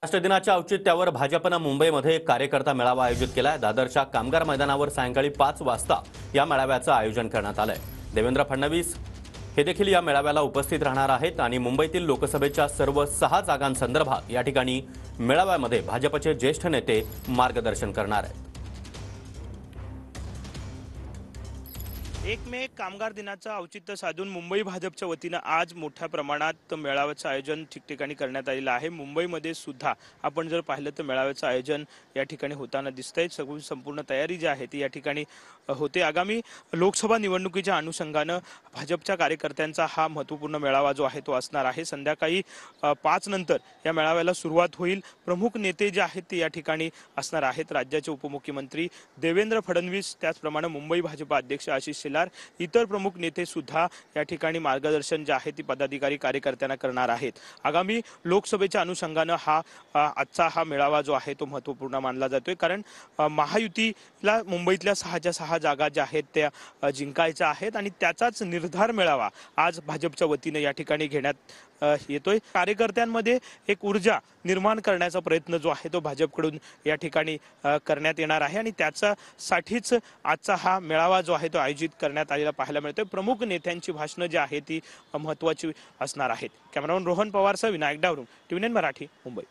राष्ट्र दिनाच्या औचित्यावर भाजपनं मुंबईमध्ये कार्यकर्ता मेळावा आयोजित केलाय। दादरच्या कामगार मैदानावर सायंकाळी 5 वाजता या मेळाव्याचं आयोजन करण्यात आलंय। देवेंद्र फडणवीस हे देखील या मेळाव्याला उपस्थित राहणार आहेत आणि मुंबईतील लोकसभेच्या सर्व 6 जागांसंदर्भात या ठिकाणी मेळाव्यामध्ये भाजपचे ज्येष्ठ नेते मार्गदर्शन करणार आहेत। 1 मे कामगार दिनाचं औचित्य साधून मुंबई भाजपच्या वतीनं आज मोठ्या प्रमाणात मेळाव्याचं आयोजन ठिकठिकाणी करण्यात आलेलं आहे। मुंबईमध्ये सुद्धा आपण जर पाहिलं तर मेळाव्याचं आयोजन या ठिकाणी होताना दिसतंय। संपूर्ण तयारी जी आहे ती या ठिकाणी होते। आगामी लोकसभा निवडणुकीच्या अनुषंगानं भाजपच्या कार्यकर्त्यांचा हा महत्त्वपूर्ण मेळावा जो आहे तो असणार आहे। संध्याकाळी 5 नंतर या मेळाव्याला सुरुवात होईल। प्रमुख नेते जे आहेत ते या ठिकाणी असणार आहेत। राज्याचे उपमुख्यमंत्री देवेंद्र फडणवीस, त्याचप्रमाणे मुंबई भाजप अध्यक्ष आशिष शेलार, इतर प्रमुख नेते सुद्धा या ठिकाणी मार्गदर्शन जे आहे ते पदाधिकारी कार्यकर्त्यांना करणार आहेत। आगामी लोकसभेच्या अनुषंगानं आजचा मेळावा जो आहे तो महत्त्वपूर्ण मानला जातोय, कारण महायुतीला मुंबईतल्या 6 जागा ज्या आहेत त्या जिंकायच्या आहेत आणि त्याचाच निर्धार मेळावा आज भाजपच्या वतीने या ठिकाणी घेण्यात येतोय। कार्यकर्त्यांमध्ये एक ऊर्जा निर्माण करण्याचा प्रयत्न जो आहे तो भाजपकडून या ठिकाणी करण्यात येणार आहे आणि त्याच्यासाठीच आजचा हा मेळावा जो आहे तो आयोजित करण्यात आलेला पाहायला मिळतोय। प्रमुख नेत्यांची भाषणं जी आहेत ती महत्त्वाची असणार आहेत। कॅमेरामन रोहन पवारसह विनायक डावरुंग, TVNN मराठी, मुंबई।